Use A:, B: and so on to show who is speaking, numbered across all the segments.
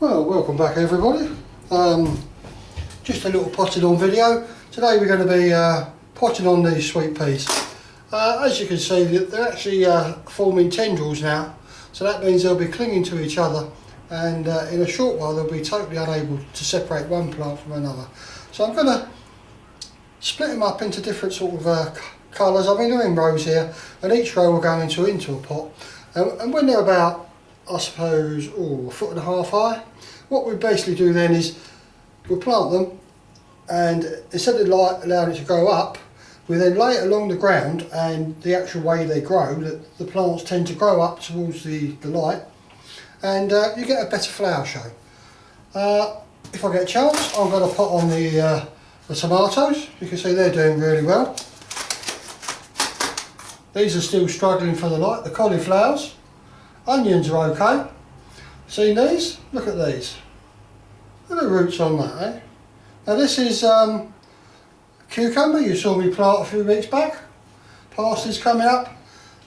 A: Well, welcome back everybody. Just a little potting on video. Today we're going to be potting on these sweet peas. As you can see, they're actually forming tendrils now, so that means they'll be clinging to each other, and in a short while they'll be totally unable to separate one plant from another. So I'm going to split them up into different sort of colours. I mean, they're in rows here, and each row will go into a pot. And when they're about, I suppose, a foot and a half high, what we basically do then is we'll plant them, and instead of allowing it to grow up, we then lay it along the ground, and the actual way they grow, the plants tend to grow up towards the light, and you get a better flower show. If I get a chance, I'm going to pot on the tomatoes. You can see they're doing really well. These are still struggling for the light. The cauliflowers, onions are okay. Seen these? Look at these. Look at the roots on that, eh? Now this is cucumber. You saw me plant a few weeks back. Parsley's coming up.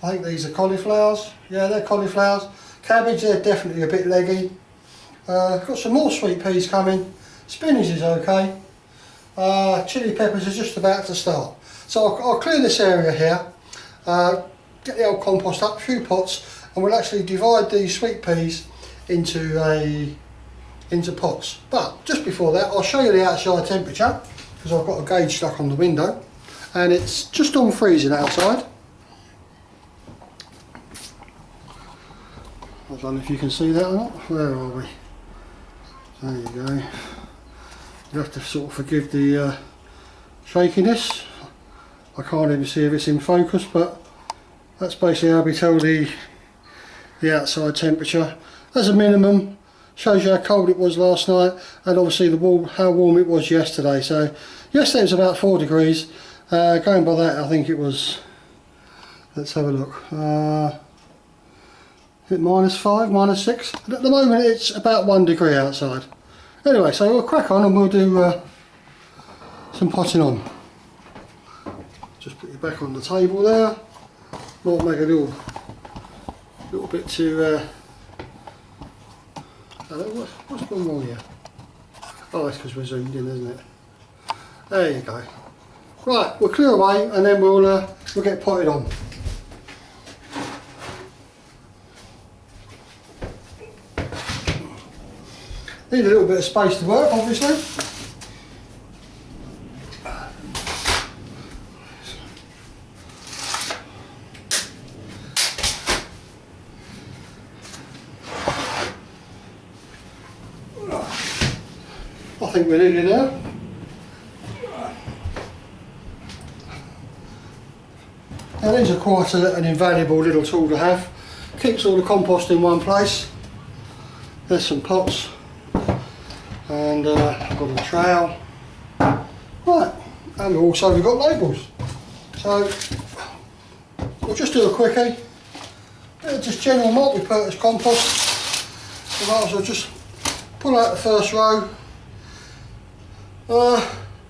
A: I think these are cauliflowers. Yeah, they're cauliflowers. Cabbage, they're definitely a bit leggy. Got some more sweet peas coming. Spinach is okay. Chili peppers are just about to start. So I'll clear this area here. Get the old compost up, a few pots, and we'll actually divide these sweet peas into pots. But just before that, I'll show you the outside temperature, because I've got a gauge stuck on the window, and it's just on freezing outside. I don't know if you can see that or not. Where are we? There you go. You have to sort of forgive the shakiness. I can't even see if it's in focus, but that's basically how we tell the outside temperature. As a minimum, shows you how cold it was last night, and obviously how warm it was yesterday. So yesterday it was about 4 degrees. Going by that, I think it was, let's have a look, is it -5, -6? At the moment it's about 1 degree outside. Anyway, so we'll crack on and we'll do some potting on. Just put you back on the table there. Might make a little bit too. What's going on here? Oh, that's because we're zoomed in, isn't it? There you go. Right, we'll clear away and then we'll get potted on. Need a little bit of space to work, obviously. I think we're nearly there. Now these are quite an invaluable little tool to have. Keeps all the compost in one place. There's some pots, and I've got a trowel. Right, and we've got labels. So we'll just do a quickie. Just general multi-purpose compost. We might as well just pull out the first row.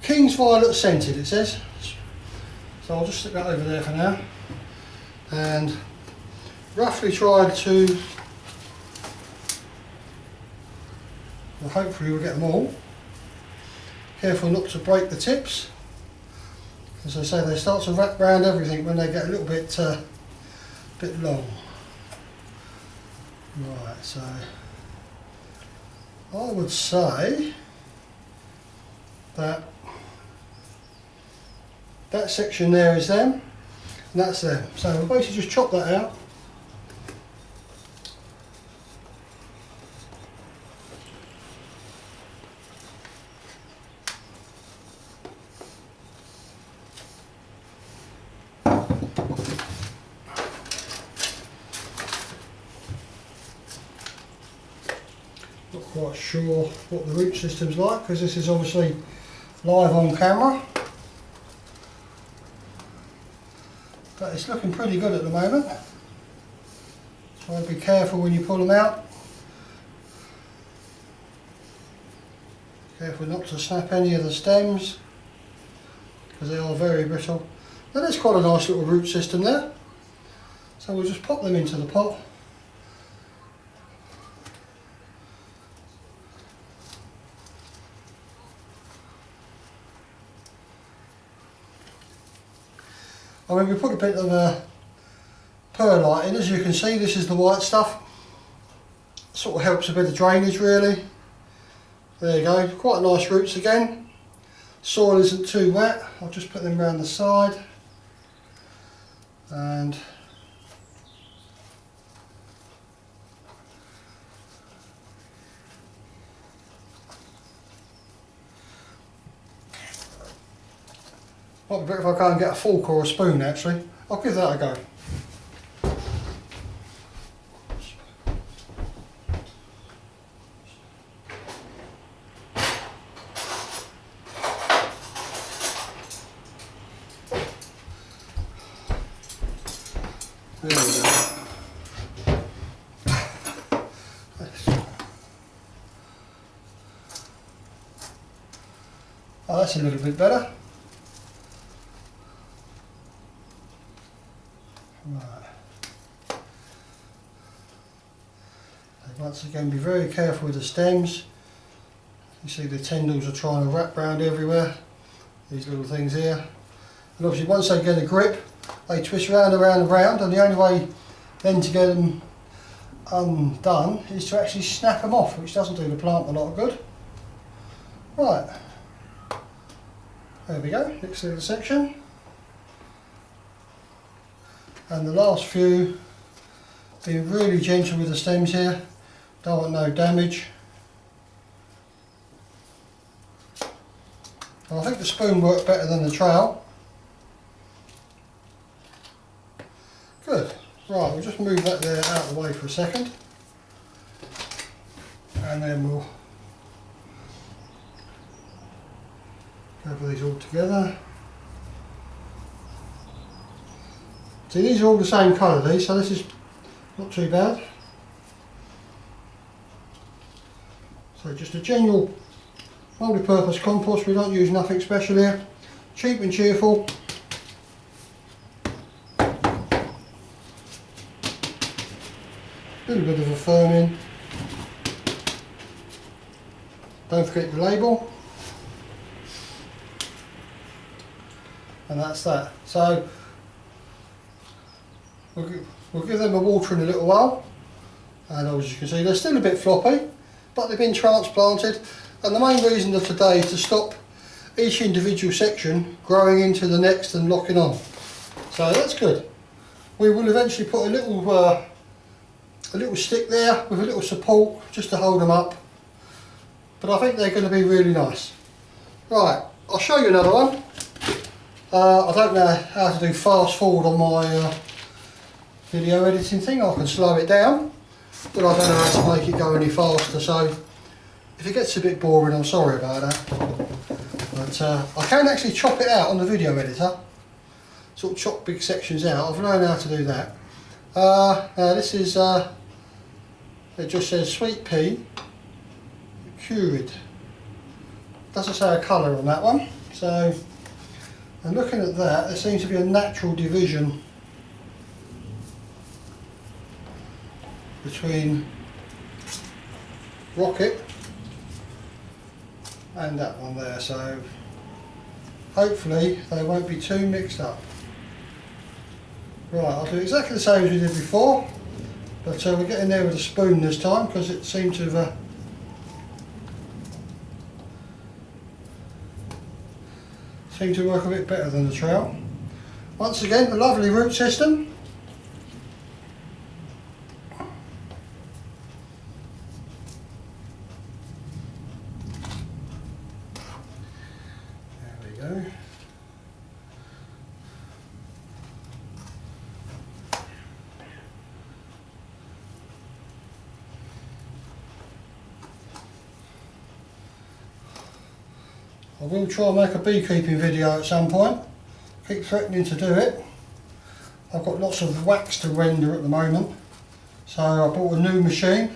A: King's Violet scented, it says. So I'll just stick that over there for now, and roughly try to, well, hopefully we'll get them all. Careful not to break the tips. As I say, they start to wrap around everything when they get a little bit long. Right, so I would say that section there is them, and that's them. So we'll basically just chop that out. Not quite sure what the root system's like, because this is obviously live on camera, but it's looking pretty good at the moment. So be careful when you pull them out. Careful not to snap any of the stems, because they are very brittle. Now there's quite a nice little root system there. So we'll just pop them into the pot. I mean, we put a bit of perlite in. As you can see, this is the white stuff. Sort of helps a bit of drainage really. There you go, quite nice roots again. Soil isn't too wet. I'll just put them around the side. And might be better if I go and get a fork or a spoon actually. I'll give that a go. There we go. Oh, that's a little bit better. Right. Once again, be very careful with the stems. You see the tendrils are trying to wrap around everywhere. These little things here. And obviously once they get a grip, they twist round and round and round, and the only way then to get them undone is to actually snap them off, which doesn't do the plant a lot of good. Right, there we go, next little section. And the last few, being really gentle with the stems here, don't want no damage. And I think the spoon worked better than the trowel. Good. Right, we'll just move that there out of the way for a second. And then we'll gather these all together. See, these are all the same colour, these, so this is not too bad. So just a general multi-purpose compost, we don't use nothing special here. Cheap and cheerful. Little bit of a firming. Don't forget your label. And that's that. So we'll give them a water in a little while. And as you can see, they're still a bit floppy, but they've been transplanted. And the main reason of today is to stop each individual section growing into the next and locking on. So that's good. We will eventually put a little stick there with a little support just to hold them up, but I think they're going to be really nice. Right, I'll show you another one. I don't know how to do fast forward on my video editing thing. I can slow it down, but I don't know how to make it go any faster, so if it gets a bit boring, I'm sorry about that. But I can actually chop it out on the video editor, sort of chop big sections out. I've learned how to do that. Now this is it just says sweet pea cured. Doesn't say a colour on that one. So, and looking at that, there seems to be a natural division between rocket and that one there. So hopefully they won't be too mixed up. Right, I'll do exactly the same as we did before, but we're getting there with a spoon this time because it seemed to work a bit better than the trowel. Once again, a lovely root system. There we go. I will try and make a beekeeping video at some point. Keep threatening to do it. I've got lots of wax to render at the moment. So I bought a new machine.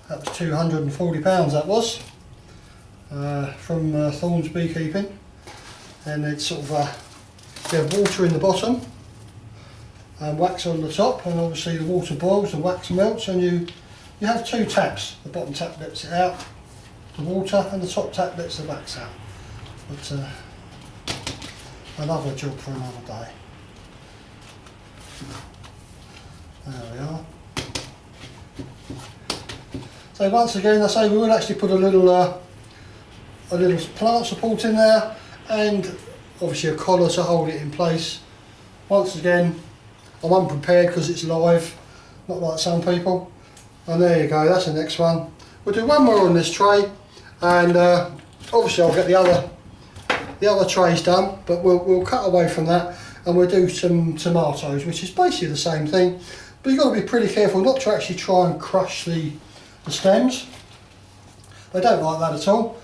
A: That was £240 that was. From Thorn's Beekeeping. And it's sort of, you have water in the bottom and wax on the top, and obviously the water boils, the wax melts, and you have two taps. The bottom tap lets it out, the water, and the top tap lets the wax out. But another job for another day. There we are. So once again, I say we will actually put a little plant support in there, and obviously a collar to hold it in place. Once again, I'm unprepared because it's live, not like some people. And there you go, that's the next one. We'll do one more on this tray, and obviously I'll get the other trays done, but we'll cut away from that and we'll do some tomatoes, which is basically the same thing. But you've got to be pretty careful not to actually try and crush the stems. They don't like that at all.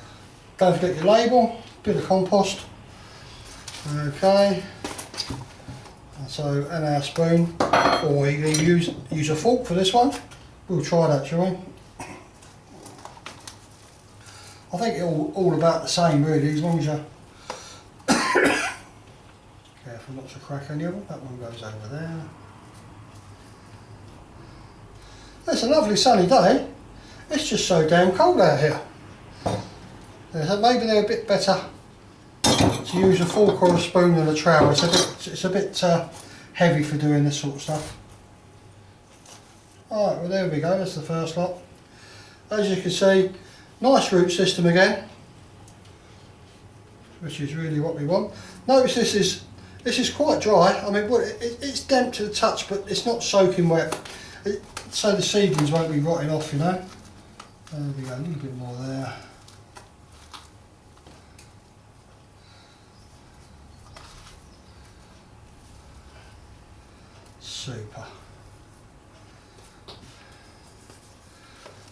A: Don't forget your label, bit of compost. Okay. So, and our spoon, or you can use a fork for this one. We'll try that, shall we? I think it's all about the same really, as long as you're careful not to crack any of them. That one goes over there. It's a lovely sunny day. It's just so damn cold out here. Maybe they're a bit better to use a fork or a spoon than a trowel. It's a bit heavy for doing this sort of stuff. Alright, well there we go, that's the first lot. As you can see, nice root system again, which is really what we want. Notice this is quite dry. I mean, it's damp to the touch, but it's not soaking wet, so the seedlings won't be rotting off, you know. There we go, a little bit more there. Super.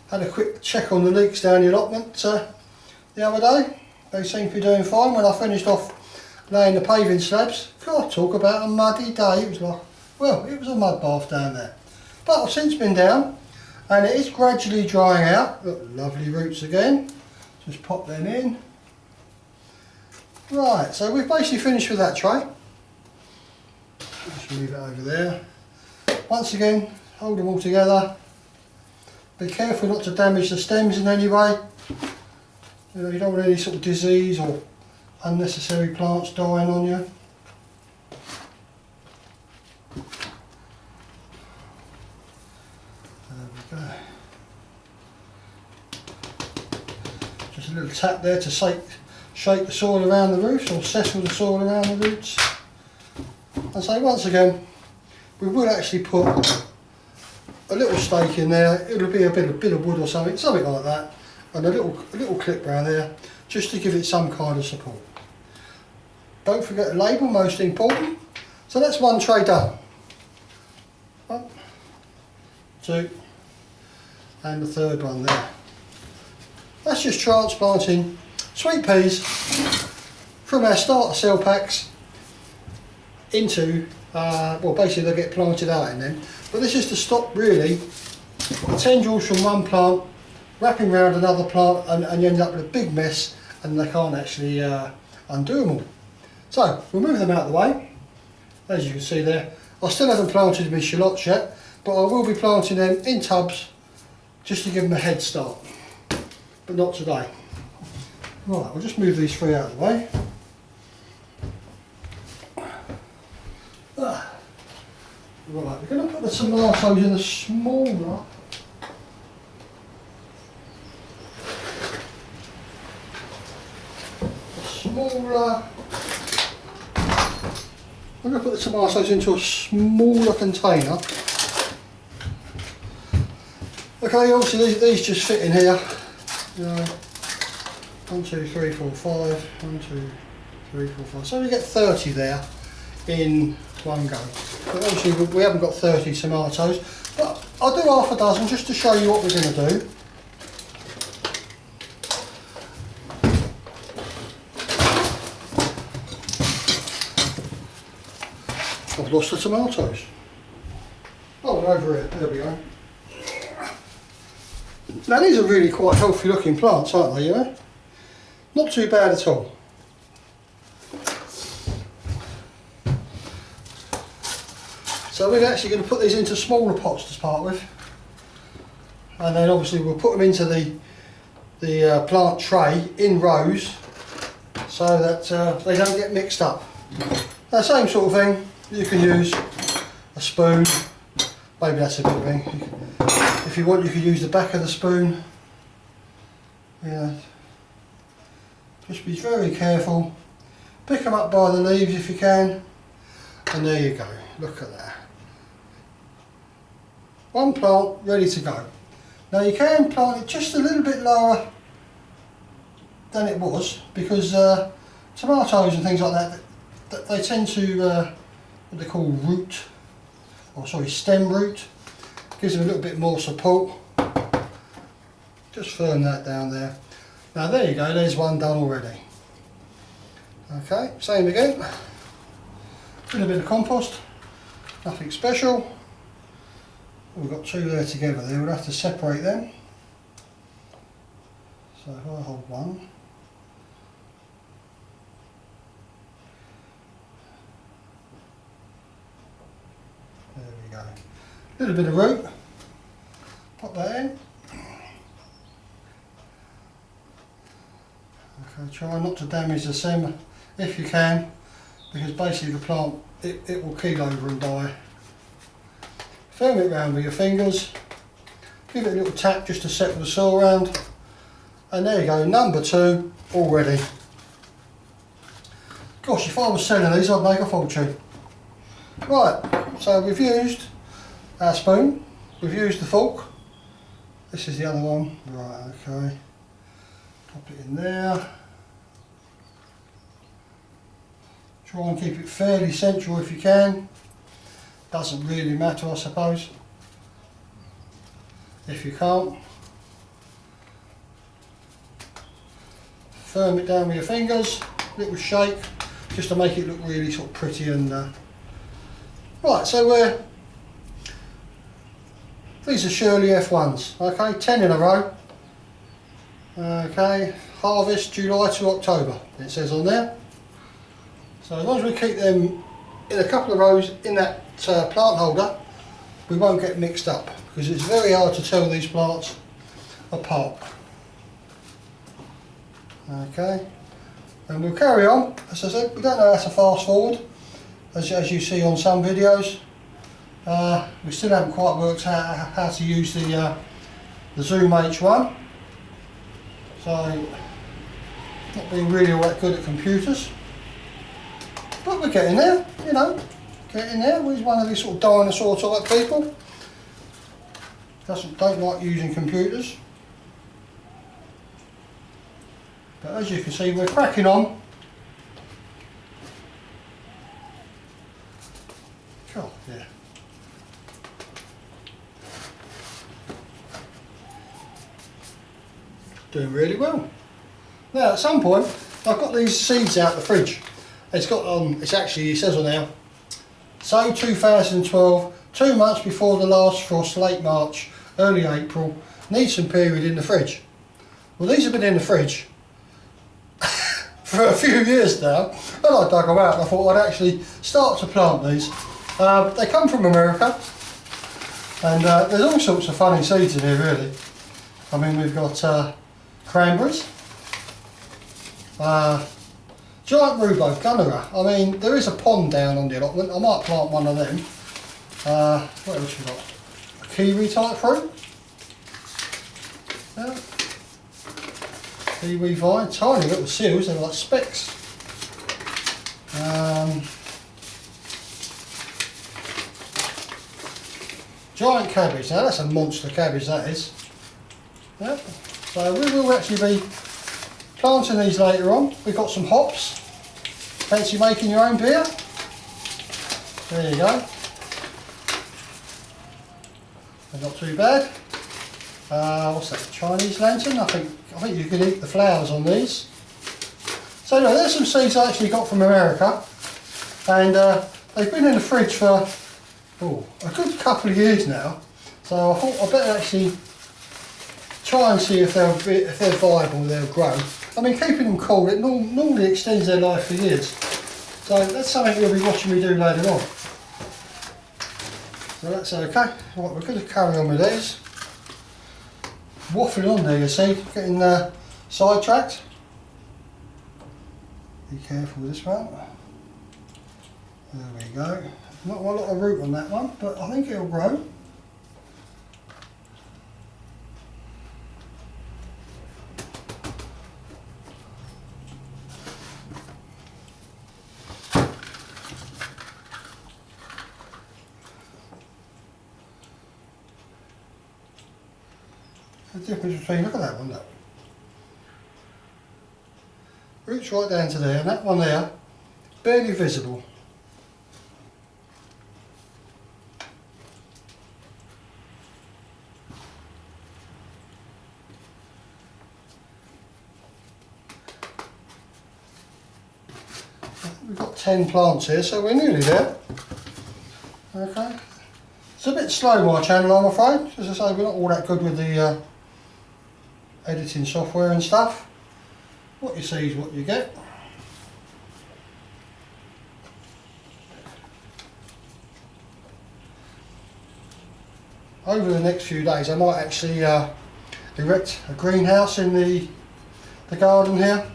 A: Had a quick check on the leeks down the allotment the other day. They seem to be doing fine. When I finished off laying the paving slabs, God, talk about a muddy day. It was like, well, it was a mud bath down there. But I've since been down and it is gradually drying out. Look, lovely roots again. Just pop them in. Right, so we've basically finished with that tray. Just move it over there. Once again, hold them all together. Be careful not to damage the stems in any way. You know, you don't want any sort of disease or unnecessary plants dying on you. There we go. Just a little tap there to shake the soil around the roots, or settle the soil around the roots. And so once again, we would actually put a little stake in there. It'll be a bit of wood or something like that, and a little clip around there, just to give it some kind of support. Don't forget the label, most important. So that's one tray done. 1, 2, and the third one there. That's just transplanting sweet peas from our starter cell packs into, well, basically they get planted out in them. But this is to stop really the tendrils from one plant wrapping around another plant, and you end up with a big mess and they can't actually undo them all. So we'll move them out of the way. As you can see there, I still haven't planted my shallots yet, but I will be planting them in tubs just to give them a head start, but not today. Right, I'll just move these three out of the way. Right, we're going to put the tomatoes in a smaller I'm going to put the tomatoes into a smaller container. Okay, obviously these just fit in here. You know, 1, 2, 3, 4, 5. 1, 2, 3, 4, 5. So we get 30 there in one go. But obviously we haven't got 30 tomatoes. But I'll do half a dozen just to show you what we're going to do. I've lost the tomatoes. Oh, they're over here. There we go. Now these are really quite healthy looking plants, aren't they, you know? Not too bad at all. So we're actually going to put these into smaller pots to start with. And then obviously we'll put them into the plant tray in rows so that they don't get mixed up. Now same sort of thing you can use a spoon. Maybe that's a bit ring. If you want, you could use the back of the spoon. Yeah. Just be very careful. Pick them up by the leaves if you can. And there you go. Look at that. One plant ready to go. Now you can plant it just a little bit lower than it was, because tomatoes and things like that, they tend to what they call root, or sorry, stem root. Gives them a little bit more support. Just firm that down there. Now there you go, there's one done already. Okay, same again. A little bit of compost, nothing special. We've got two there together there, we'll have to separate them. So if I hold one. There we go. A little bit of root. Pop that in. Okay, try not to damage the stem if you can, because basically the plant, it will keel over and die. Firm it round with your fingers. Give it a little tap just to settle the soil around. And there you go, number 2 already. Gosh, if I was selling these, I'd make a fortune. Right, so we've used our spoon, we've used the fork. This is the other one. Right, okay. Pop it in there. Try and keep it fairly central if you can. Doesn't really matter, I suppose, if you can't. Firm it down with your fingers, little shake, just to make it look really sort of pretty and right, so these are Shirley F1s, okay, 10 in a row. Okay, harvest July to October, it says on there. So as long as we keep them in a couple of rows in that plant holder, we won't get mixed up, because it's very hard to tell these plants apart. Okay, and we'll carry on. As I said, we don't know how to fast forward, as you see on some videos. We still haven't quite worked out how to use the Zoom H1, so not being really all that good at computers, but we're getting there, you know, getting there. He's one of these sort of dinosaur type people, don't like using computers. But as you can see, we're cracking on. Cool, yeah. Doing really well. Now at some point, I've got these seeds out the fridge. It's got it's actually, it says on there, sow 2012, 2 months before the last frost, late March, early April, needs some period in the fridge. Well, these have been in the fridge for a few years now, and I dug them out and I thought I'd actually start to plant these. They come from America, and there's all sorts of funny seeds in here really. I mean, we've got cranberries, giant rhubarb, gunnera. I mean, there is a pond down on the allotment, I might plant one of them. What else we got? A kiwi type fruit. Yeah. Kiwi vine, tiny little seals, they're like specks. Giant cabbage, now that's a monster cabbage that is. Yep. So we will actually be planting these later on. We've got some hops. Fancy making your own beer? There you go. They're not too bad. What's that? Chinese lantern? I think you can eat the flowers on these. So anyway, there's some seeds I actually got from America, and they've been in the fridge for a good couple of years now. So I thought I'd better actually try and see if they're viable, they'll grow. I mean, keeping them cool, it normally extends their life for years. So that's something you'll be watching me do later on. So that's okay. Right, we're going to carry on with these. Waffling on there, you see, getting sidetracked. Be careful with this one. There we go. Not a lot of root on that one, but I think it'll grow. The difference between, look at that one, look. Roots right down to there, and that one there, barely visible. We've got 10 plants here, so we're nearly there. Okay. It's a bit slow, my channel, I'm afraid. As I say, we're not all that good with the editing software and stuff. What you see is what you get. Over the next few days I might actually erect a greenhouse in the garden here.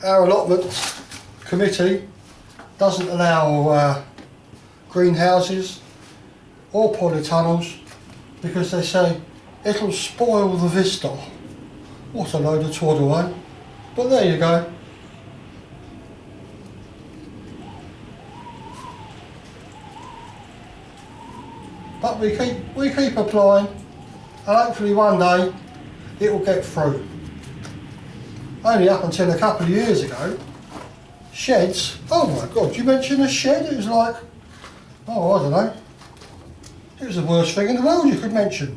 A: Our allotment committee doesn't allow greenhouses or polytunnels because they say it'll spoil the vista. What a load of twaddle, eh? But there you go. But we keep applying, and hopefully one day it will get through. Only up until a couple of years ago, sheds, oh my god, you mentioned a shed, it was like, oh I don't know, it was the worst thing in the world you could mention.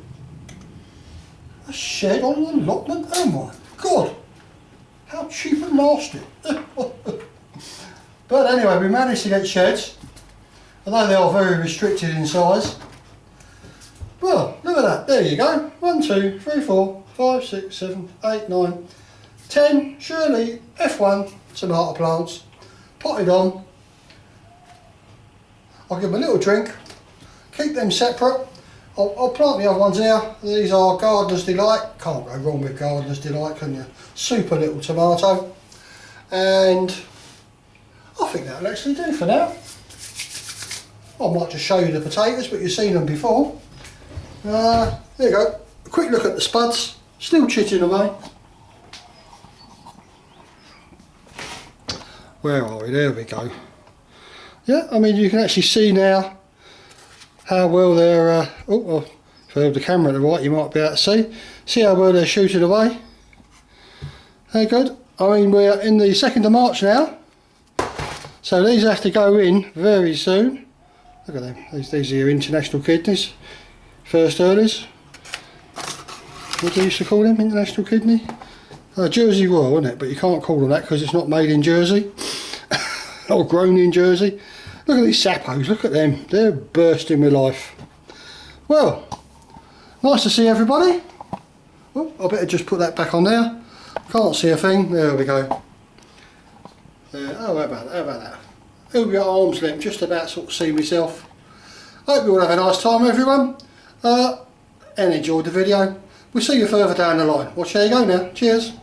A: A shed on an allotment, oh my god, how cheap and nasty. But anyway, we managed to get sheds, although they are very restricted in size. Well, look at that, there you go, 1, 2, 3, 4, 5, 6, 7, 8, 9, 10 Shirley F1 tomato plants, potted on. I'll give them a little drink, keep them separate. I'll plant the other ones here. These are Gardener's Delight, can't go wrong with Gardener's Delight, can you? Super little tomato. And I think that'll actually do for now. I might just show you the potatoes, but you've seen them before. There you go, a quick look at the spuds, still chitting away. Where are we? There we go. Yeah, I mean you can actually see now how well they're, oh, well, if I hold the camera at the right you might be able to see. See how well they're shooting away. They're good. I mean we're in the 2nd of March now, so these have to go in very soon. Look at them, these are your international kidneys. First earlies. What do you used to call them? International kidney? Jersey Royal, isn't it? But you can't call them that because it's not made in Jersey. Or grown in Jersey. Look at these sappos, look at them. They're bursting with life. Well, nice to see everybody. Oh, I better just put that back on there. Can't see a thing. There we go. There. Oh, how about that? How about that? It'll be at arm's length, just about sort of see myself. Hope you all have a nice time, everyone. And enjoyed the video. We'll see you further down the line. Well, there you go now. Cheers.